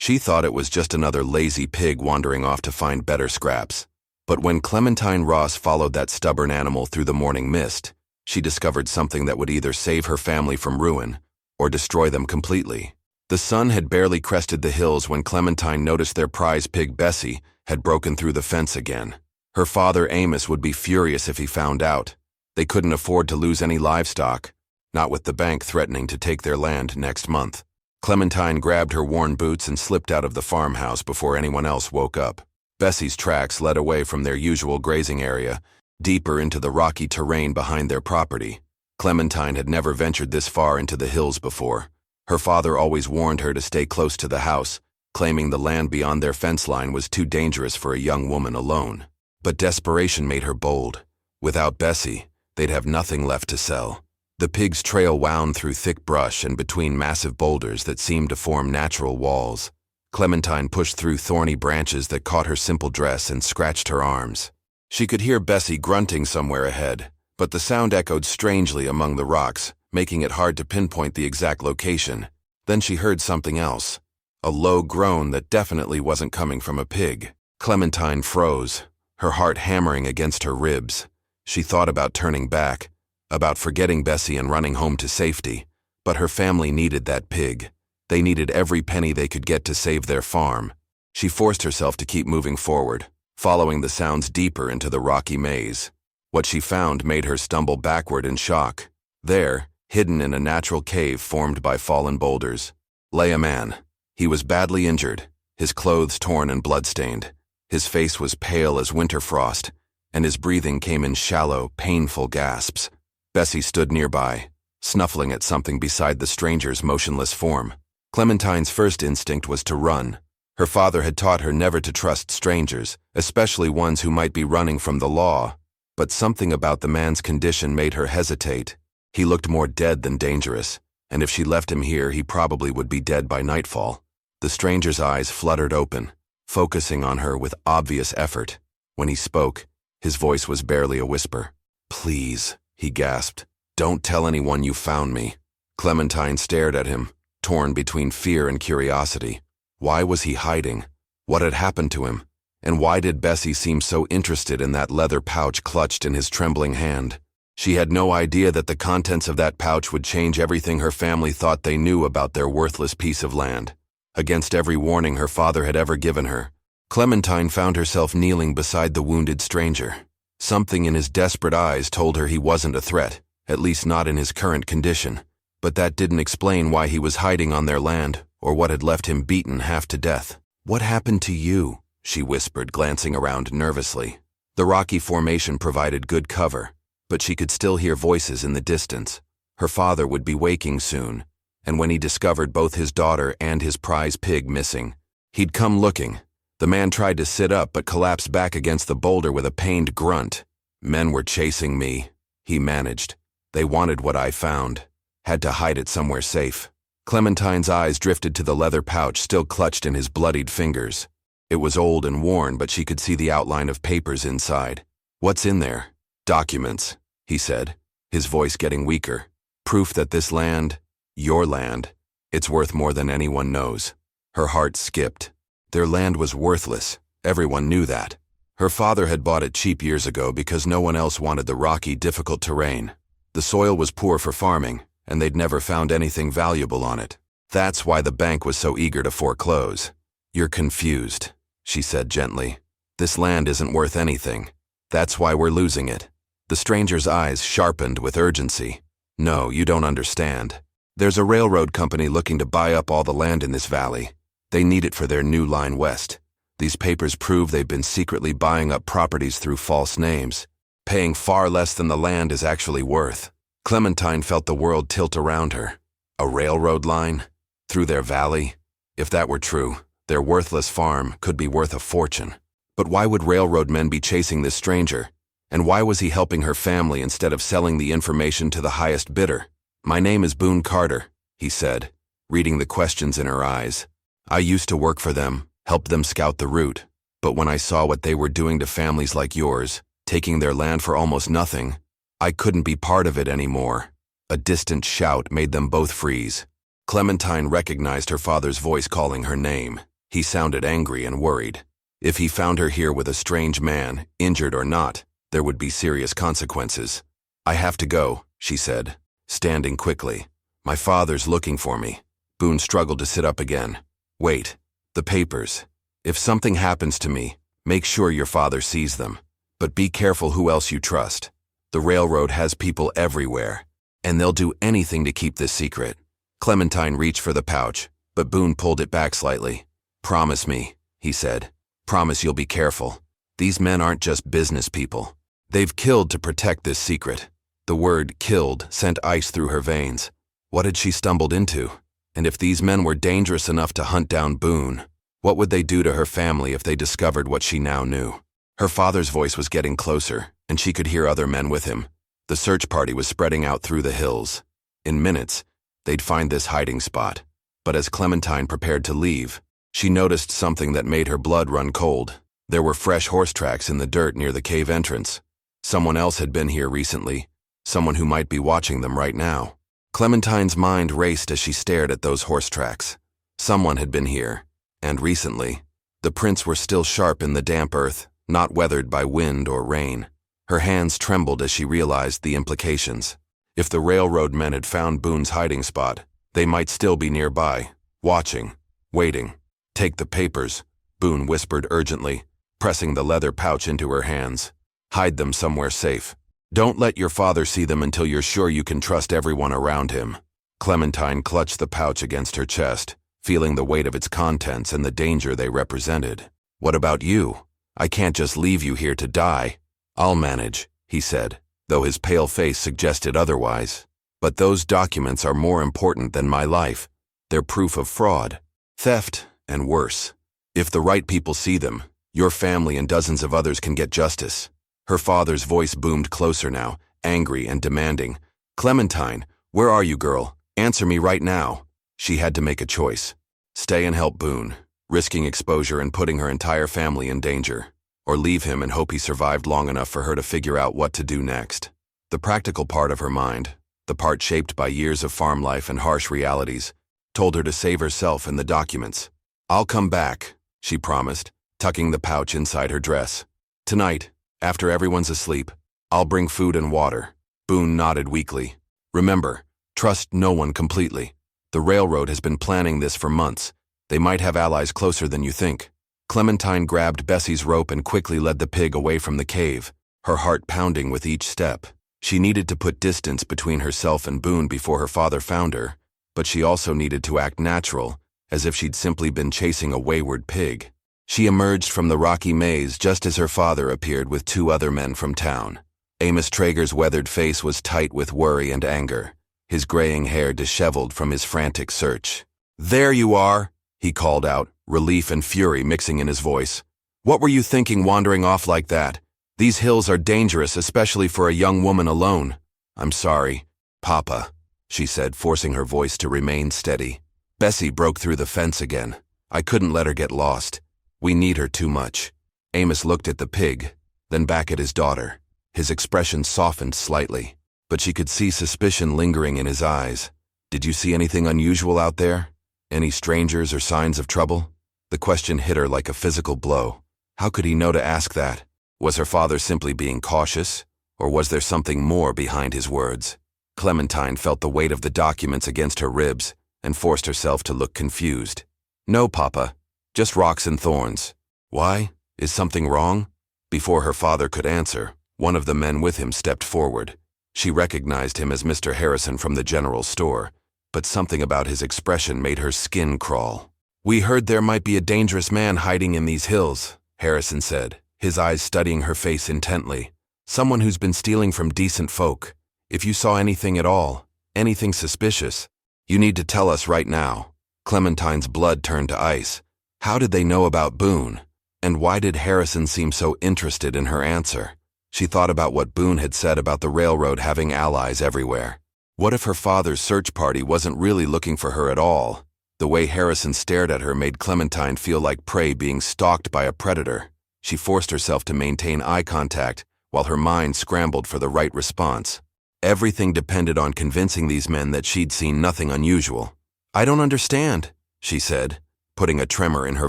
She thought it was just another lazy pig wandering off to find better scraps. But when Clementine Ross followed that stubborn animal through the morning mist, she discovered something that would either save her family from ruin or destroy them completely. The sun had barely crested the hills when Clementine noticed their prize pig Bessie had broken through the fence again. Her father Amos would be furious if he found out. They couldn't afford to lose any livestock, not with the bank threatening to take their land next month. Clementine grabbed her worn boots and slipped out of the farmhouse before anyone else woke up. Bessie's tracks led away from their usual grazing area, deeper into the rocky terrain behind their property. Clementine had never ventured this far into the hills before. Her father always warned her to stay close to the house, claiming the land beyond their fence line was too dangerous for a young woman alone. But desperation made her bold. Without Bessie, they'd have nothing left to sell. The pig's trail wound through thick brush and between massive boulders that seemed to form natural walls. Clementine pushed through thorny branches that caught her simple dress and scratched her arms. She could hear Bessie grunting somewhere ahead, but the sound echoed strangely among the rocks, making it hard to pinpoint the exact location. Then she heard something else, a low groan that definitely wasn't coming from a pig. Clementine froze, her heart hammering against her ribs. She thought about turning back, about forgetting Bessie and running home to safety, but her family needed that pig. They needed every penny they could get to save their farm. She forced herself to keep moving forward, following the sounds deeper into the rocky maze. What she found made her stumble backward in shock. There, hidden in a natural cave formed by fallen boulders, lay a man. He was badly injured, his clothes torn and bloodstained. His face was pale as winter frost, and his breathing came in shallow, painful gasps. Bessie stood nearby, snuffling at something beside the stranger's motionless form. Clementine's first instinct was to run. Her father had taught her never to trust strangers, especially ones who might be running from the law. But something about the man's condition made her hesitate. He looked more dead than dangerous, and if she left him here, he probably would be dead by nightfall. The stranger's eyes fluttered open, focusing on her with obvious effort. When he spoke, his voice was barely a whisper. "Please," he gasped, "don't tell anyone you found me." Clementine stared at him, torn between fear and curiosity. Why was he hiding? What had happened to him? And why did Bessie seem so interested in that leather pouch clutched in his trembling hand? She had no idea that the contents of that pouch would change everything her family thought they knew about their worthless piece of land. Against every warning her father had ever given her, Clementine found herself kneeling beside the wounded stranger. Something in his desperate eyes told her he wasn't a threat, at least not in his current condition. But that didn't explain why he was hiding on their land, or what had left him beaten half to death. "What happened to you?" she whispered, glancing around nervously. The rocky formation provided good cover, but she could still hear voices in the distance. Her father would be waking soon, and when he discovered both his daughter and his prize pig missing, he'd come looking. The man tried to sit up but collapsed back against the boulder with a pained grunt. "Men were chasing me," he managed. "They wanted what I found. Had to hide it somewhere safe." Clementine's eyes drifted to the leather pouch still clutched in his bloodied fingers. It was old and worn, but she could see the outline of papers inside. "What's in there?" "Documents," he said, his voice getting weaker. "Proof that this land, your land, it's worth more than anyone knows." Her heart skipped. Their land was worthless. Everyone knew that. Her father had bought it cheap years ago because no one else wanted the rocky, difficult terrain. The soil was poor for farming, and they'd never found anything valuable on it. That's why the bank was so eager to foreclose. "You're confused," she said gently. "This land isn't worth anything. That's why we're losing it." The stranger's eyes sharpened with urgency. "No, you don't understand. There's a railroad company looking to buy up all the land in this valley. They need it for their new line west. These papers prove they've been secretly buying up properties through false names, paying far less than the land is actually worth." Clementine felt the world tilt around her. A railroad line? Through their valley? If that were true, their worthless farm could be worth a fortune. But why would railroad men be chasing this stranger? And why was he helping her family instead of selling the information to the highest bidder? "My name is Boone Carter," he said, reading the questions in her eyes. "I used to work for them, helped them scout the route. But when I saw what they were doing to families like yours, taking their land for almost nothing, I couldn't be part of it anymore." A distant shout made them both freeze. Clementine recognized her father's voice calling her name. He sounded angry and worried. If he found her here with a strange man, injured or not, there would be serious consequences. "I have to go," she said, standing quickly. "My father's looking for me." Boone struggled to sit up again. "Wait. The papers. If something happens to me, make sure your father sees them. But be careful who else you trust. The railroad has people everywhere, and they'll do anything to keep this secret." Clementine reached for the pouch, but Boone pulled it back slightly. "Promise me," he said. "Promise you'll be careful. These men aren't just business people. They've killed to protect this secret." The word "killed" sent ice through her veins. What had she stumbled into? And if these men were dangerous enough to hunt down Boone, what would they do to her family if they discovered what she now knew? Her father's voice was getting closer, and she could hear other men with him. The search party was spreading out through the hills. In minutes, they'd find this hiding spot. But as Clementine prepared to leave, she noticed something that made her blood run cold. There were fresh horse tracks in the dirt near the cave entrance. Someone else had been here recently, someone who might be watching them right now. Clementine's mind raced as she stared at those horse tracks. Someone had been here, and recently. The prints were still sharp in the damp earth, not weathered by wind or rain. Her hands trembled as she realized the implications. If the railroad men had found Boone's hiding spot, they might still be nearby, watching, waiting. "Take the papers," Boone whispered urgently, pressing the leather pouch into her hands. "Hide them somewhere safe. Don't let your father see them until you're sure you can trust everyone around him." Clementine clutched the pouch against her chest, feeling the weight of its contents and the danger they represented. "What about you? I can't just leave you here to die." "I'll manage," he said, though his pale face suggested otherwise. "But those documents are more important than my life. They're proof of fraud, theft, and worse. If the right people see them, your family and dozens of others can get justice." Her father's voice boomed closer now, angry and demanding. "Clementine, where are you, girl? Answer me right now." She had to make a choice. Stay and help Boone, risking exposure and putting her entire family in danger, or leave him and hope he survived long enough for her to figure out what to do next. The practical part of her mind, the part shaped by years of farm life and harsh realities, told her to save herself and the documents. "I'll come back," she promised, tucking the pouch inside her dress. "Tonight, after everyone's asleep, I'll bring food and water." Boone nodded weakly. "Remember, trust no one completely. The railroad has been planning this for months. They might have allies closer than you think." Clementine grabbed Bessie's rope and quickly led the pig away from the cave, her heart pounding with each step. She needed to put distance between herself and Boone before her father found her, but she also needed to act natural, as if she'd simply been chasing a wayward pig. She emerged from the rocky maze just as her father appeared with two other men from town. Amos Traeger's weathered face was tight with worry and anger, his graying hair disheveled from his frantic search. "There you are," he called out, relief and fury mixing in his voice. "What were you thinking wandering off like that? These hills are dangerous, especially for a young woman alone." "I'm sorry, Papa," she said, forcing her voice to remain steady. "Bessie broke through the fence again. I couldn't let her get lost. We need her too much." Amos looked at the pig, then back at his daughter. His expression softened slightly, but she could see suspicion lingering in his eyes. "Did you see anything unusual out there? Any strangers or signs of trouble?" The question hit her like a physical blow. How could he know to ask that? Was her father simply being cautious, or was there something more behind his words? Clementine felt the weight of the documents against her ribs and forced herself to look confused. "No, Papa. Just rocks and thorns." "Why? Is something wrong?" Before her father could answer, one of the men with him stepped forward. She recognized him as Mr. Harrison from the general store, but something about his expression made her skin crawl. "We heard there might be a dangerous man hiding in these hills," Harrison said, his eyes studying her face intently. "Someone who's been stealing from decent folk. If you saw anything at all, anything suspicious, you need to tell us right now." Clementine's blood turned to ice. How did they know about Boone? And why did Harrison seem so interested in her answer? She thought about what Boone had said about the railroad having allies everywhere. What if her father's search party wasn't really looking for her at all? The way Harrison stared at her made Clementine feel like prey being stalked by a predator. She forced herself to maintain eye contact while her mind scrambled for the right response. Everything depended on convincing these men that she'd seen nothing unusual. "I don't understand," she said. putting a tremor in her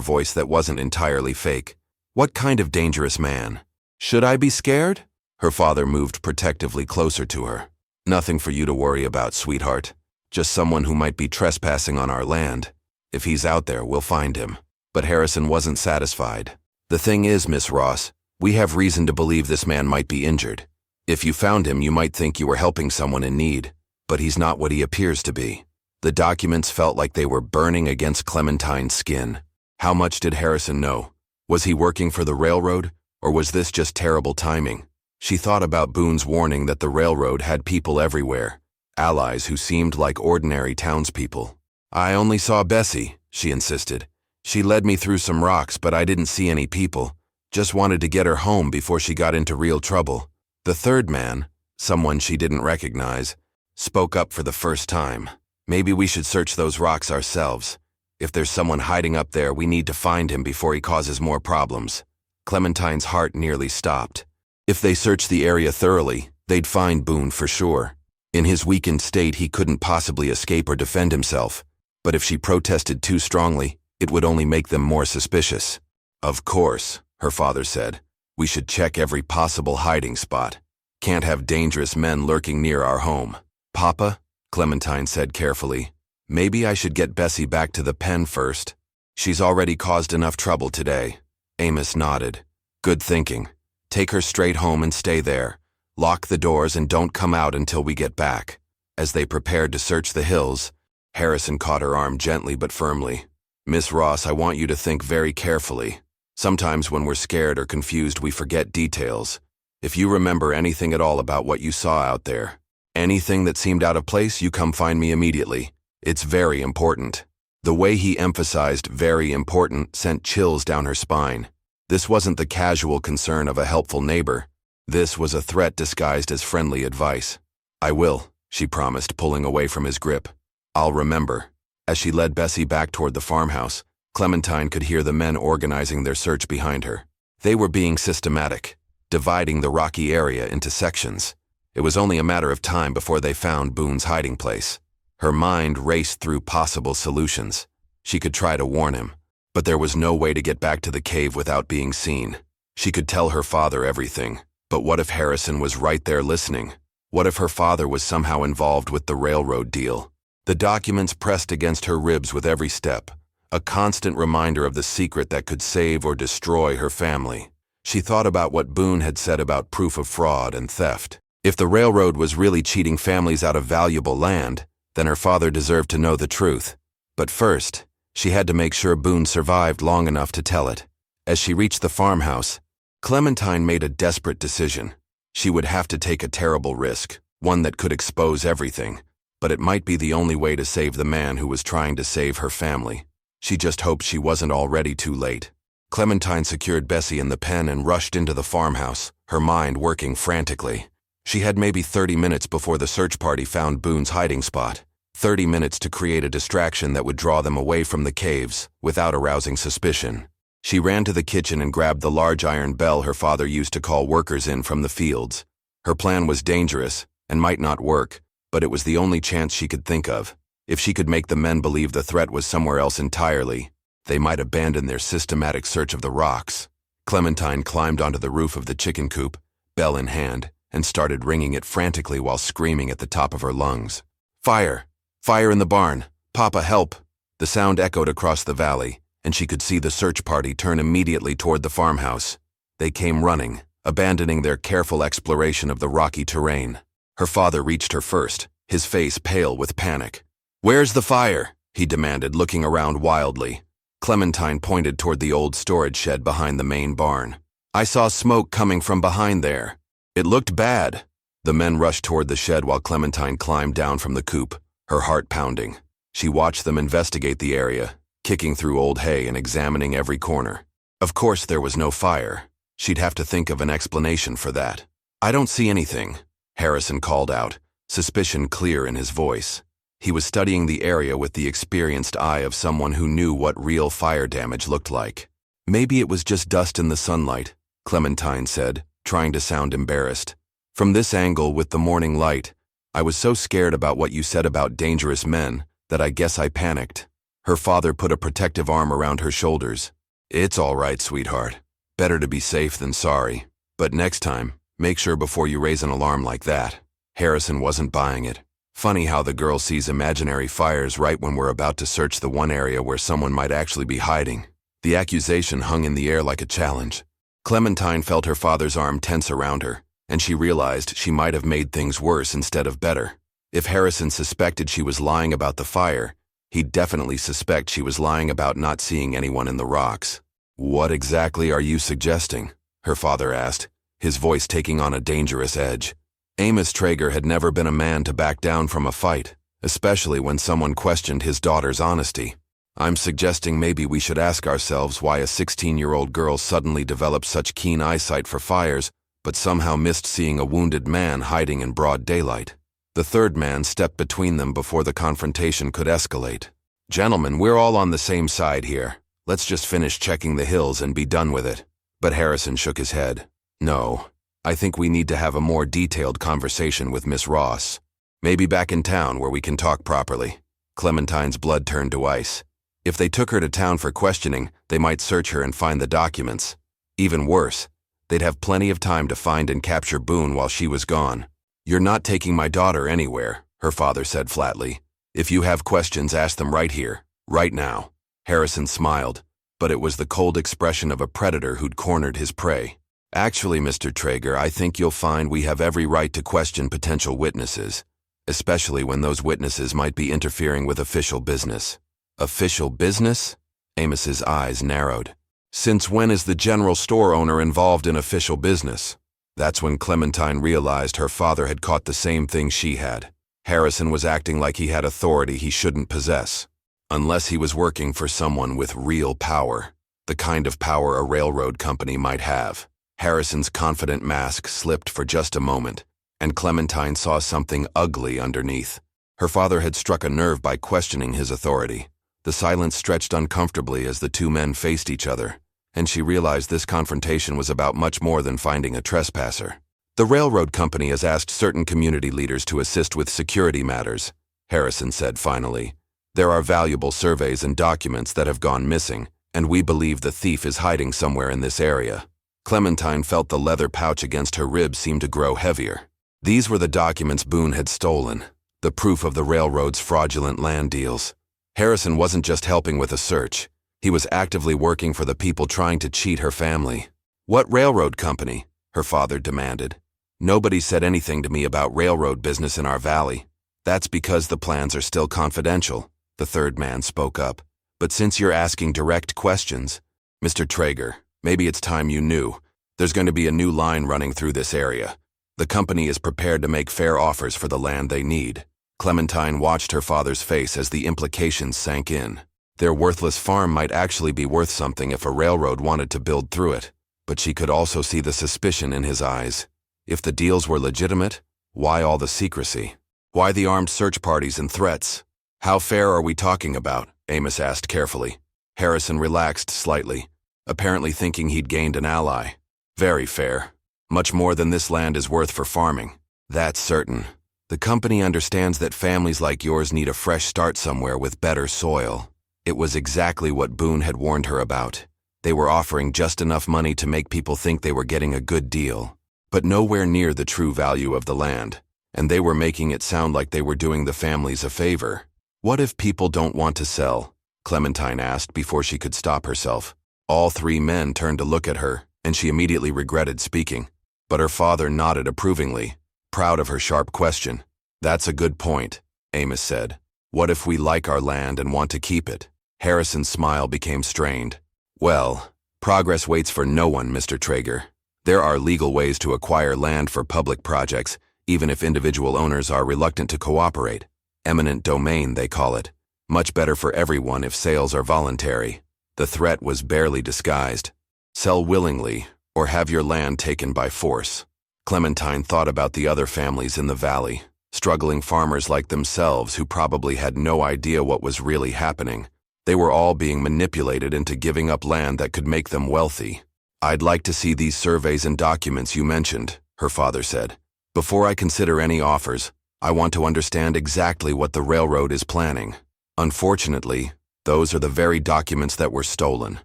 voice that wasn't entirely fake. What kind of dangerous man? Should I be scared? Her father moved protectively closer to her. Nothing for you to worry about, sweetheart. Just someone who might be trespassing on our land. If he's out there, we'll find him. But Harrison wasn't satisfied. The thing is, Miss Ross, we have reason to believe this man might be injured. If you found him, you might think you were helping someone in need, but he's not what he appears to be. The documents felt like they were burning against Clementine's skin. How much did Harrison know? Was he working for the railroad, or was this just terrible timing? She thought about Boone's warning that the railroad had people everywhere, allies who seemed like ordinary townspeople. I only saw Bessie, she insisted. She led me through some rocks, but I didn't see any people. Just wanted to get her home before she got into real trouble. The third man, someone she didn't recognize, spoke up for the first time. Maybe we should search those rocks ourselves. If there's someone hiding up there, we need to find him before he causes more problems. Clementine's heart nearly stopped. If they searched the area thoroughly, they'd find Boone for sure. In his weakened state, he couldn't possibly escape or defend himself. But if she protested too strongly, it would only make them more suspicious. Of course, her father said. We should check every possible hiding spot. Can't have dangerous men lurking near our home. Papa, Clementine said carefully, maybe I should get Bessie back to the pen first. She's already caused enough trouble today. Amos nodded. Good thinking. Take her straight home and stay there. Lock the doors and don't come out until we get back. As they prepared to search the hills, Harrison caught her arm gently but firmly. Miss Ross, I want you to think very carefully. Sometimes when we're scared or confused, we forget details. If you remember anything at all about what you saw out there, anything that seemed out of place, you come find me immediately. It's very important. The way he emphasized very important sent chills down her spine. This wasn't the casual concern of a helpful neighbor. This was a threat disguised as friendly advice. I will, she promised, pulling away from his grip. I'll remember. As she led Bessie back toward the farmhouse, Clementine could hear the men organizing their search behind her. They were being systematic, dividing the rocky area into sections. It was only a matter of time before they found Boone's hiding place. Her mind raced through possible solutions. She could try to warn him, but there was no way to get back to the cave without being seen. She could tell her father everything, but what if Harrison was right there listening? What if her father was somehow involved with the railroad deal? The documents pressed against her ribs with every step, a constant reminder of the secret that could save or destroy her family. She thought about what Boone had said about proof of fraud and theft. If the railroad was really cheating families out of valuable land, then her father deserved to know the truth. But first, she had to make sure Boone survived long enough to tell it. As she reached the farmhouse, Clementine made a desperate decision. She would have to take a terrible risk, one that could expose everything, but it might be the only way to save the man who was trying to save her family. She just hoped she wasn't already too late. Clementine secured Bessie in the pen and rushed into the farmhouse, her mind working frantically. She had maybe 30 minutes before the search party found Boone's hiding spot. 30 minutes to create a distraction that would draw them away from the caves without arousing suspicion. She ran to the kitchen and grabbed the large iron bell her father used to call workers in from the fields. Her plan was dangerous and might not work, but it was the only chance she could think of. If she could make the men believe the threat was somewhere else entirely, they might abandon their systematic search of the rocks. Clementine climbed onto the roof of the chicken coop, bell in hand, and started ringing it frantically while screaming at the top of her lungs. Fire! Fire in the barn! Papa, help! The sound echoed across the valley, and she could see the search party turn immediately toward the farmhouse. They came running, abandoning their careful exploration of the rocky terrain. Her father reached her first, his face pale with panic. Where's the fire? He demanded, looking around wildly. Clementine pointed toward the old storage shed behind the main barn. I saw smoke coming from behind there. It looked bad. The men rushed toward the shed while Clementine climbed down from the coop, her heart pounding. She watched them investigate the area, kicking through old hay and examining every corner. Of course there was no fire. She'd have to think of an explanation for that. I don't see anything, Harrison called out, suspicion clear in his voice. He was studying the area with the experienced eye of someone who knew what real fire damage looked like. Maybe it was just dust in the sunlight, Clementine said, trying to sound embarrassed. From this angle with the morning light, I was so scared about what you said about dangerous men that I guess I panicked. Her father put a protective arm around her shoulders. It's all right, sweetheart. Better to be safe than sorry. But next time, make sure before you raise an alarm like that. Harrison wasn't buying it. Funny how the girl sees imaginary fires right when we're about to search the one area where someone might actually be hiding. The accusation hung in the air like a challenge. Clementine felt her father's arm tense around her, and she realized she might have made things worse instead of better. If Harrison suspected she was lying about the fire, he'd definitely suspect she was lying about not seeing anyone in the rocks. "What exactly are you suggesting?" her father asked, his voice taking on a dangerous edge. Amos Traeger had never been a man to back down from a fight, especially when someone questioned his daughter's honesty. "I'm suggesting maybe we should ask ourselves why a 16-year-old girl suddenly developed such keen eyesight for fires, but somehow missed seeing a wounded man hiding in broad daylight." The third man stepped between them before the confrontation could escalate. "Gentlemen, we're all on the same side here. Let's just finish checking the hills and be done with it." But Harrison shook his head. "No, I think we need to have a more detailed conversation with Miss Ross. Maybe back in town where we can talk properly." Clementine's blood turned to ice. If they took her to town for questioning, they might search her and find the documents. Even worse, they'd have plenty of time to find and capture Boone while she was gone. "You're not taking my daughter anywhere," her father said flatly. "If you have questions, ask them right here, right now." Harrison smiled, but it was the cold expression of a predator who'd cornered his prey. "Actually, Mr. Traeger, I think you'll find we have every right to question potential witnesses, especially when those witnesses might be interfering with official business." "Official business?" Amos's eyes narrowed. "Since when is the general store owner involved in official business?" That's when Clementine realized her father had caught the same thing she had. Harrison was acting like he had authority he shouldn't possess. Unless he was working for someone with real power, the kind of power a railroad company might have. Harrison's confident mask slipped for just a moment, and Clementine saw something ugly underneath. Her father had struck a nerve by questioning his authority. The silence stretched uncomfortably as the two men faced each other, and she realized this confrontation was about much more than finding a trespasser. "The railroad company has asked certain community leaders to assist with security matters," Harrison said finally. "There are valuable surveys and documents that have gone missing, and we believe the thief is hiding somewhere in this area." Clementine felt the leather pouch against her ribs seem to grow heavier. These were the documents Boone had stolen, the proof of the railroad's fraudulent land deals. Harrison wasn't just helping with a search. He was actively working for the people trying to cheat her family. "What railroad company?" her father demanded. "Nobody said anything to me about railroad business in our valley." "That's because the plans are still confidential," the third man spoke up. "But since you're asking direct questions, Mr. Traeger, maybe it's time you knew. There's going to be a new line running through this area. The company is prepared to make fair offers for the land they need." Clementine watched her father's face as the implications sank in. Their worthless farm might actually be worth something if a railroad wanted to build through it, but she could also see the suspicion in his eyes. If the deals were legitimate, why all the secrecy? Why the armed search parties and threats? "How fair are we talking about?" Amos asked carefully. Harrison relaxed slightly, apparently thinking he'd gained an ally. "Very fair. Much more than this land is worth for farming. That's certain. The company understands that families like yours need a fresh start somewhere with better soil." It was exactly what Boone had warned her about. They were offering just enough money to make people think they were getting a good deal, but nowhere near the true value of the land, and they were making it sound like they were doing the families a favor. "What if people don't want to sell?" Clementine asked before she could stop herself. All three men turned to look at her, and she immediately regretted speaking. But her father nodded approvingly, proud of her sharp question. "That's a good point," Amos said. "What if we like our land and want to keep it?" Harrison's smile became strained. "Well, progress waits for no one, Mr. Traeger. There are legal ways to acquire land for public projects, even if individual owners are reluctant to cooperate. Eminent domain, they call it. Much better for everyone if sales are voluntary." The threat was barely disguised. "Sell willingly, or have your land taken by force." Clementine thought about the other families in the valley, struggling farmers like themselves who probably had no idea what was really happening. They were all being manipulated into giving up land that could make them wealthy. "I'd like to see these surveys and documents you mentioned," her father said. "Before I consider any offers, I want to understand exactly what the railroad is planning." Unfortunately, Those are the very documents that were stolen,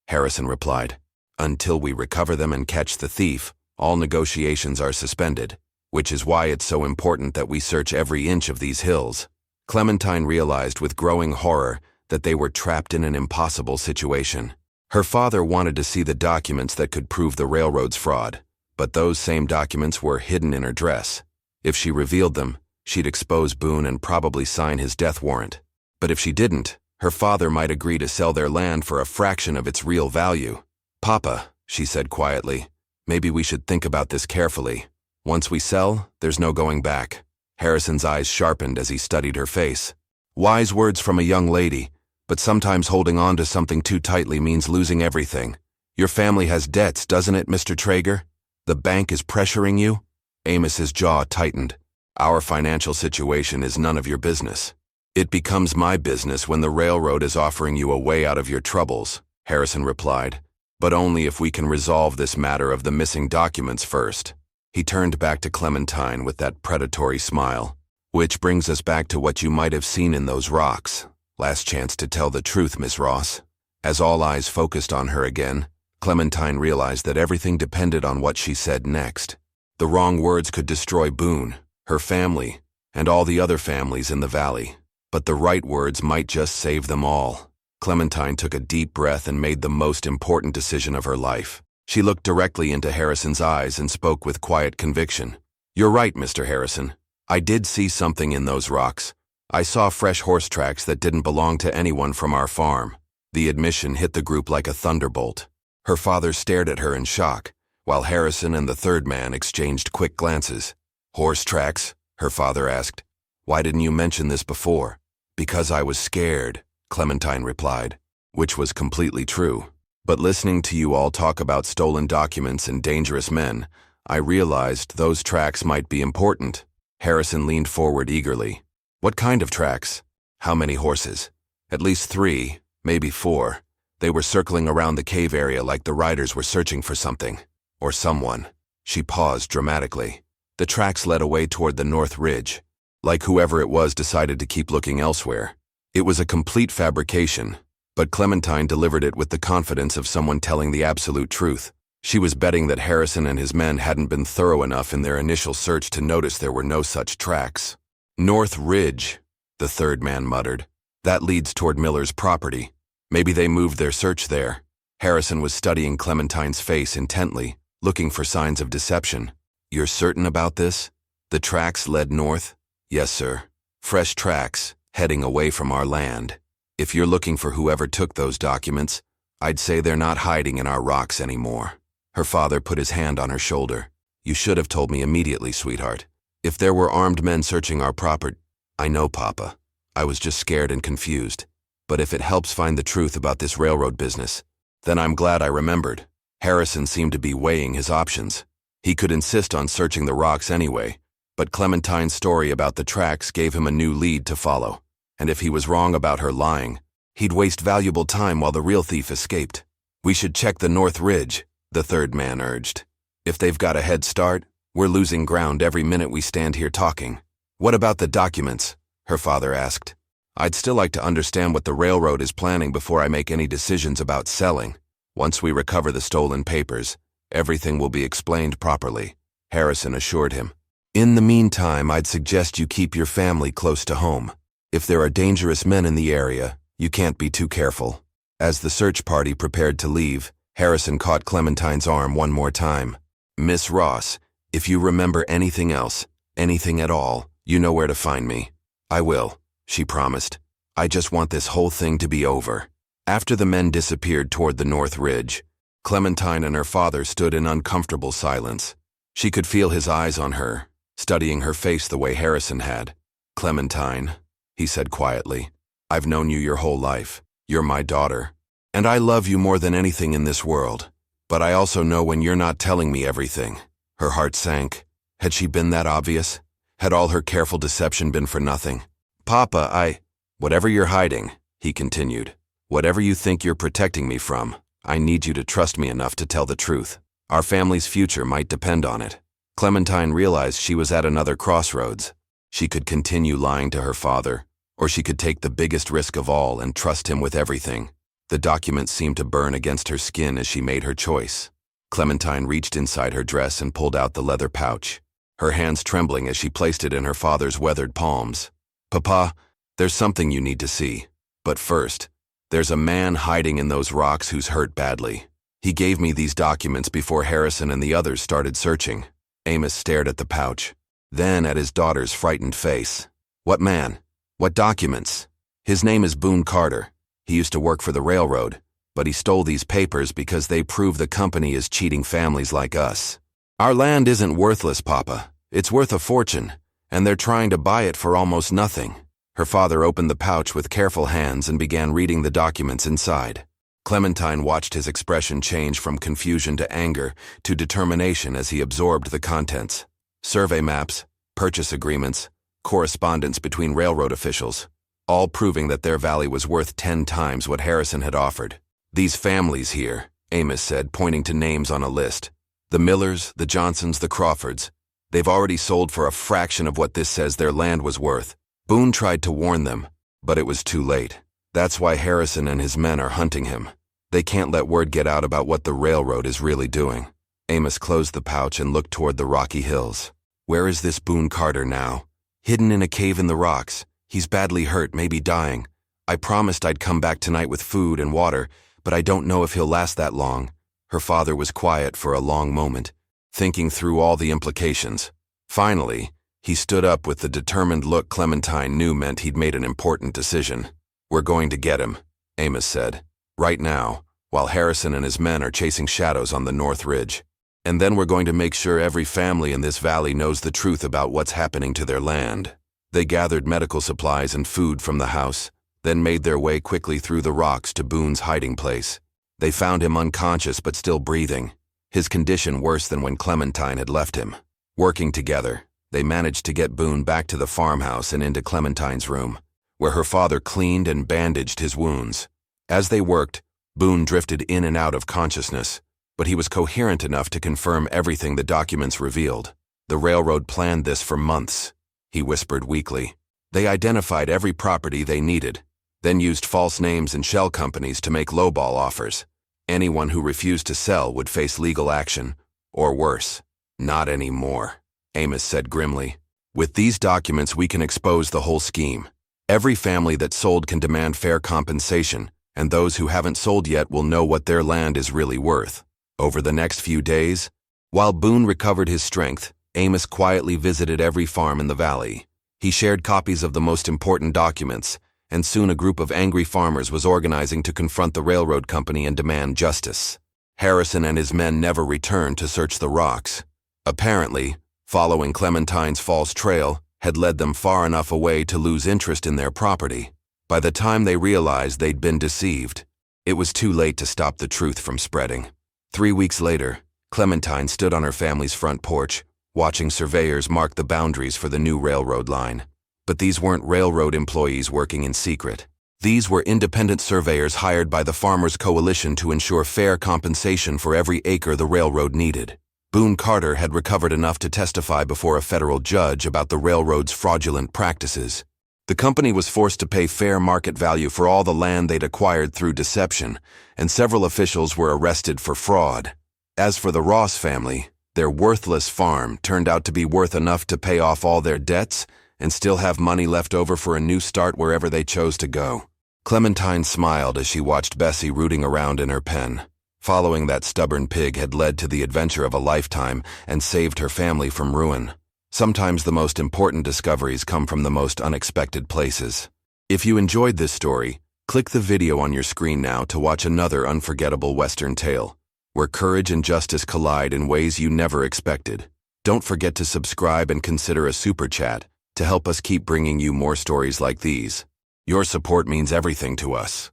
Harrison replied. Until we recover them and catch the thief, all negotiations are suspended, which is why it's so important that we search every inch of these hills. Clementine realized with growing horror that they were trapped in an impossible situation. Her father wanted to see the documents that could prove the railroad's fraud, but those same documents were hidden in her dress. If she revealed them, she'd expose Boone and probably sign his death warrant. But if she didn't, her father might agree to sell their land for a fraction of its real value. "Papa," she said quietly, "maybe we should think about this carefully. Once we sell, there's no going back." Harrison's eyes sharpened as he studied her face. Wise words from a young lady, but sometimes holding on to something too tightly means losing everything. "Your family has debts, doesn't it, Mr. Traeger? The bank is pressuring you?" Amos's jaw tightened. "Our financial situation is none of your business." "It becomes my business when the railroad is offering you a way out of your troubles," Harrison replied, "but only if we can resolve this matter of the missing documents first." He turned back to Clementine with that predatory smile. "Which brings us back to what you might have seen in those rocks. Last chance to tell the truth, Miss Ross." As all eyes focused on her again, Clementine realized that everything depended on what she said next. The wrong words could destroy Boone, her family, and all the other families in the valley. But the right words might just save them all. Clementine took a deep breath and made the most important decision of her life. She looked directly into Harrison's eyes and spoke with quiet conviction. "You're right, Mr. Harrison. I did see something in those rocks. I saw fresh horse tracks that didn't belong to anyone from our farm." The admission hit the group like a thunderbolt. Her father stared at her in shock, while Harrison and the third man exchanged quick glances. "Horse tracks?" her father asked. "Why didn't you mention this before?" "Because I was scared," Clementine replied, which was completely true. "But listening to you all talk about stolen documents and dangerous men, I realized those tracks might be important." Harrison leaned forward eagerly. "What kind of tracks? How many horses?" "At least 3, maybe 4. They were circling around the cave area like the riders were searching for something. Or someone." She paused dramatically. "The tracks led away toward the North Ridge. Like whoever it was decided to keep looking elsewhere. It was a complete fabrication, but Clementine delivered it with the confidence of someone telling the absolute truth. She was betting that Harrison and his men hadn't been thorough enough in their initial search to notice there were no such tracks. "North Ridge," the third man muttered. "That leads toward Miller's property. Maybe they moved their search there." Harrison was studying Clementine's face intently, looking for signs of deception. "You're certain about this? The tracks led north?" "Yes, sir. Fresh tracks, heading away from our land. If you're looking for whoever took those documents, I'd say they're not hiding in our rocks anymore." Her father put his hand on her shoulder. "You should have told me immediately, sweetheart. If there were armed men searching our property—" "I know, Papa. I was just scared and confused. But if it helps find the truth about this railroad business, then I'm glad I remembered." Harrison seemed to be weighing his options. He could insist on searching the rocks anyway, but Clementine's story about the tracks gave him a new lead to follow. And if he was wrong about her lying, he'd waste valuable time while the real thief escaped. "We should check the North Ridge," the third man urged. "If they've got a head start, we're losing ground every minute we stand here talking." "What about the documents?" her father asked. "I'd still like to understand what the railroad is planning before I make any decisions about selling. Once we recover the stolen papers, everything will be explained properly," Harrison assured him. "In the meantime, I'd suggest you keep your family close to home. If there are dangerous men in the area, you can't be too careful." As the search party prepared to leave, Harrison caught Clementine's arm one more time. "Miss Ross, if you remember anything else, anything at all, you know where to find me." "I will," she promised. "I just want this whole thing to be over." After the men disappeared toward the North Ridge, Clementine and her father stood in uncomfortable silence. She could feel his eyes on her, studying her face the way Harrison had. "Clementine," he said quietly, "I've known you your whole life. You're my daughter. And I love you more than anything in this world. But I also know when you're not telling me everything." Her heart sank. Had she been that obvious? Had all her careful deception been for nothing? "Papa, whatever you're hiding," he continued, "whatever you think you're protecting me from, I need you to trust me enough to tell the truth. Our family's future might depend on it." Clementine realized she was at another crossroads. She could continue lying to her father, or she could take the biggest risk of all and trust him with everything. The documents seemed to burn against her skin as she made her choice. Clementine reached inside her dress and pulled out the leather pouch, her hands trembling as she placed it in her father's weathered palms. "Papa, there's something you need to see. But first, there's a man hiding in those rocks who's hurt badly. He gave me these documents before Harrison and the others started searching." Amos stared at the pouch, then at his daughter's frightened face. "What man? What documents?" "His name is Boone Carter. He used to work for the railroad, but he stole these papers because they prove the company is cheating families like us. Our land isn't worthless, Papa. It's worth a fortune, and they're trying to buy it for almost nothing." Her father opened the pouch with careful hands and began reading the documents inside. Clementine watched his expression change from confusion to anger to determination as he absorbed the contents. Survey maps, purchase agreements, correspondence between railroad officials, all proving that their valley was worth 10 times what Harrison had offered. "These families here," Amos said, pointing to names on a list. "The Millers, the Johnsons, the Crawfords. They've already sold for a fraction of what this says their land was worth." Boone tried to warn them, but it was too late. That's why Harrison and his men are hunting him. They can't let word get out about what the railroad is really doing. Amos closed the pouch and looked toward the rocky hills. "Where is this Boone Carter now?" "Hidden in a cave in the rocks. He's badly hurt, maybe dying. I promised I'd come back tonight with food and water, but I don't know if he'll last that long." Her father was quiet for a long moment, thinking through all the implications. Finally, he stood up with the determined look Clementine knew meant he'd made an important decision. "We're going to get him," Amos said. "Right now, while Harrison and his men are chasing shadows on the North Ridge. And then we're going to make sure every family in this valley knows the truth about what's happening to their land." They gathered medical supplies and food from the house, then made their way quickly through the rocks to Boone's hiding place. They found him unconscious but still breathing, his condition worse than when Clementine had left him. Working together, they managed to get Boone back to the farmhouse and into Clementine's room, where her father cleaned and bandaged his wounds. As they worked, Boone drifted in and out of consciousness, but he was coherent enough to confirm everything the documents revealed. "The railroad planned this for months," he whispered weakly. "They identified every property they needed, then used false names and shell companies to make lowball offers. Anyone who refused to sell would face legal action, or worse." "Not anymore," Amos said grimly. "With these documents we can expose the whole scheme. Every family that sold can demand fair compensation, and those who haven't sold yet will know what their land is really worth." Over the next few days, while Boone recovered his strength, Amos quietly visited every farm in the valley. He shared copies of the most important documents, and soon a group of angry farmers was organizing to confront the railroad company and demand justice. Harrison and his men never returned to search the rocks. Apparently, following Clementine's false trail had led them far enough away to lose interest in their property. By the time they realized they'd been deceived, it was too late to stop the truth from spreading. 3 weeks later, Clementine stood on her family's front porch, watching surveyors mark the boundaries for the new railroad line. But these weren't railroad employees working in secret. These were independent surveyors hired by the Farmers Coalition to ensure fair compensation for every acre the railroad needed. Boone Carter had recovered enough to testify before a federal judge about the railroad's fraudulent practices. The company was forced to pay fair market value for all the land they'd acquired through deception, and several officials were arrested for fraud. As for the Ross family, their worthless farm turned out to be worth enough to pay off all their debts and still have money left over for a new start wherever they chose to go. Clementine smiled as she watched Bessie rooting around in her pen. Following that stubborn pig had led to the adventure of a lifetime and saved her family from ruin. Sometimes the most important discoveries come from the most unexpected places. If you enjoyed this story, click the video on your screen now to watch another unforgettable Western tale, where courage and justice collide in ways you never expected. Don't forget to subscribe and consider a super chat to help us keep bringing you more stories like these. Your support means everything to us.